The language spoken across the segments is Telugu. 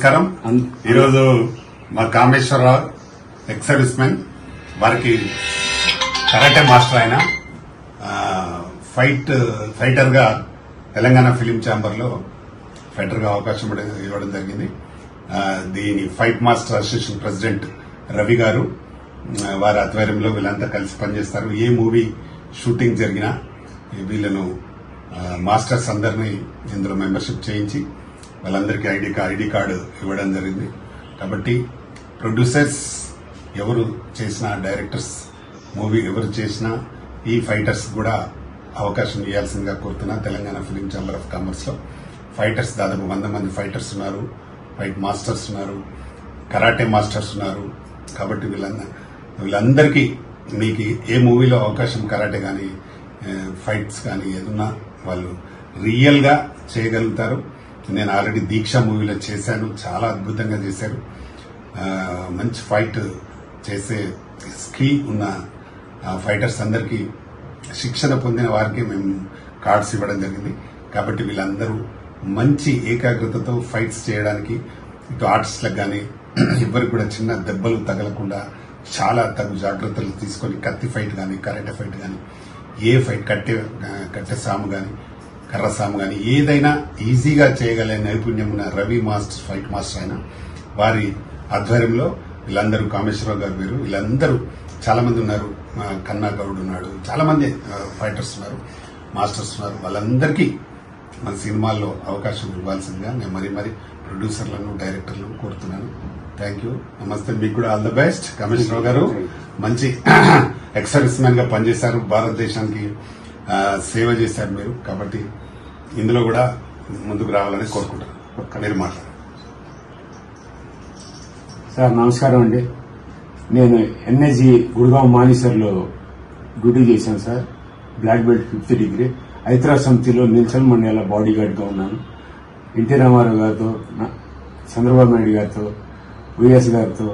నమస్కారం. ఈరోజు మా కామేశ్వరరావు ఎక్స్ సర్వీస్ మెన్ వారికి కరాటే మాస్టర్ ఆయన ఫైటర్ గా తెలంగాణ ఫిలిం ఛాంబర్ లో ఫైటర్ గా అవకాశం ఇవ్వడం జరిగింది. దీని fight master association president Ravi గారు వారి ఆధ్వర్యంలో వీళ్ళంతా కలిసి పనిచేస్తారు. ఏ మూవీ షూటింగ్ జరిగినా వీళ్ళను మాస్టర్స్ అందరినీ ఇందులో మెంబర్షిప్ చేయించి వాళ్ళందరికీ ఐడి కార్డు ఇవ్వడం జరిగింది. కాబట్టి ప్రొడ్యూసర్స్ ఎవరు చేసినా, డైరెక్టర్స్ మూవీ ఎవరు చేసినా ఈ ఫైటర్స్ కూడా అవకాశం ఇవ్వాల్సిందిగా కోరుతున్నా. Telangana film chamber of commerce లో ఫైటర్స్ దాదాపు 100 మంది ఫైటర్స్ ఉన్నారు, ఫైట్ మాస్టర్స్ ఉన్నారు, కరాటే మాస్టర్స్ ఉన్నారు. కాబట్టి వీళ్ళందరికీ మీకు ఏ మూవీలో అవకాశం కరాటే కానీ ఫైట్స్ కానీ ఏదన్నా వాళ్ళు రియల్ గా చేయగలుగుతారు. నేను ఆల్రెడీ దీక్ష మూవీలో చేశాను, చాలా అద్భుతంగా చేశారు. మంచి ఫైట్ చేసే స్కిల్ ఉన్న ఫైటర్స్ అందరికీ శిక్షణ పొందిన వారికి మేము కార్డ్స్ ఇవ్వడం జరిగింది. కాబట్టి వీళ్ళందరూ మంచి ఏకాగ్రతతో ఫైట్స్ చేయడానికి ఇటు ఆర్టిస్టులకు కానీ ఎవరికి కూడా చిన్న దెబ్బలు తగలకుండా చాలా తగు జాగ్రత్తలు తీసుకొని కత్తి ఫైట్ కానీ, కరాటే ఫైట్ కానీ, ఏ ఫైట్ కట్టె సాము కానీ, కర్ర సాము కానీ ఏదైనా ఈజీగా చేయగల నైపుణ్యం ఉన్న రవి మాస్టర్ ఫైట్ మాస్టర్ ఆయన వారి ఆధ్వర్యంలో వీళ్ళందరూ, కామేశ్వరరావు గారు వేరు, వీళ్ళందరూ చాలా మంది ఉన్నారు. కన్నా గౌడ్ ఉన్నాడు, చాలా మంది ఫైటర్స్ ఉన్నారు, మాస్టర్స్ ఉన్నారు. వాళ్ళందరికీ మన సినిమాల్లో అవకాశం ఇవ్వాల్సిందిగా నేను మరీ ప్రొడ్యూసర్లను, డైరెక్టర్లను కోరుతున్నాను. Thank you. నమస్తే. మీకు కూడా ఆల్ ద బెస్ట్. కామేశ్వరరావు గారు మంచి ఎక్స్ సర్వీస్ మ్యాన్ గా పనిచేశారు, భారతదేశానికి సేవ చేశారు మీరు. కాబట్టి ఇందులో కూడా ముందుకు రావాలని కోరుకుంటాను. మీరు మాట్లాడారు. సార్ నమస్కారం అండి. నేను ఎన్ఎస్జి గుడిగాం మానేసర్లో డ్యూటీ చేశాను sir. Black belt 5th degree. ఐత్రాజ్ సమితిలో నెల్సన్ మండేలా బాడీ గార్డ్ గా ఉన్నాను. ఎన్టీ రామారావు గారితో, చంద్రబాబు నాయుడు గారితో, వైఎస్ గారితో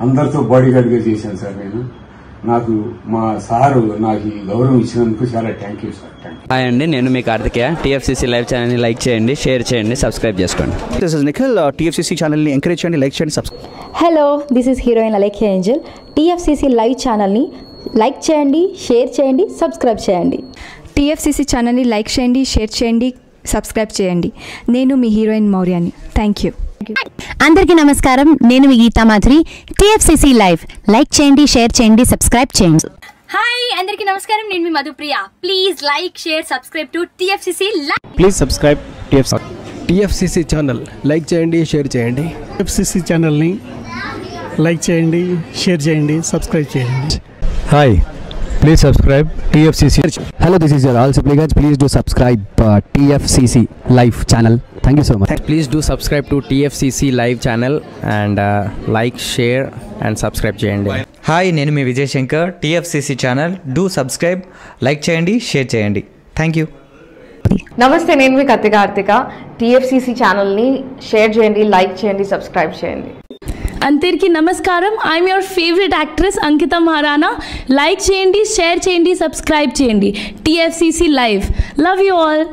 అందరితో బాడీ గార్డ్ గా చేశాను సార్. నేను నాకు మా సారు నాకు ఈ గౌరవం ఇచ్చినందుకు చాలా థ్యాంక్ యూ సార్. హాయ్ అండి, నేను మీ కార్తికేయ. టీఎఫ్సీసీ లైవ్ ఛానల్ని లైక్ చేయండి, షేర్ చేయండి, సబ్స్క్రైబ్ చేసుకోండి. This is Nikhil. టీఎఫ్సీసీ ఛానల్ని ఎంకరేజ్ చేయండి, లైక్ చేయండి, subscribe. Hello, this is heroine Alekhya Angel. TFCC live ఛానల్ని లైక్ చేయండి, షేర్ చేయండి, సబ్స్క్రైబ్ చేయండి. టీఎఫ్సీసీ ఛానల్ని లైక్ చేయండి, షేర్ చేయండి, సబ్స్క్రైబ్ చేయండి. నేను మీ హీరోయిన్ మౌర్యాని. Thank you. అందరికీ నమస్కారం. నేను మీ Geetha Madhuri. TFCC live like చేయండి, షేర్ చేయండి, సబ్స్క్రైబ్ చేయండి. హాయ్ అందరికీ నమస్కారం. నేను మీ Madhupriya. Please like, share, subscribe to TFCC live. Please subscribe TFCC channel like చేయండి, షేర్ చేయండి. టీఎఫ్సీసీ ఛానల్ని లైక్ చేయండి, షేర్ చేయండి, సబ్స్క్రైబ్ చేయండి. Hi, please subscribe TFCC. Hello, this is your all Sipligunj. Please do subscribe TFCC live channel. Thank you so much. Please do subscribe to TFCC live channel and like, share and subscribe చేయండి. హాయ్, నేను మీ Vijay Shankar. TFCC channel do subscribe, like చేయండి, షేర్ చేయండి. Thank you. నమస్తే, నేను మీ కార్తిక. టీఎఫ్సీసీ ఛానల్ని షేర్ చేయండి, లైక్ చేయండి, సబ్స్క్రైబ్ చేయండి. అందరికీ నమస్కారం. I'm your favourite actress Ankita Maharana. Like చేయండి, షేర్ చేయండి, సబ్స్క్రైబ్ చేయండి. TFCC live. Love you all.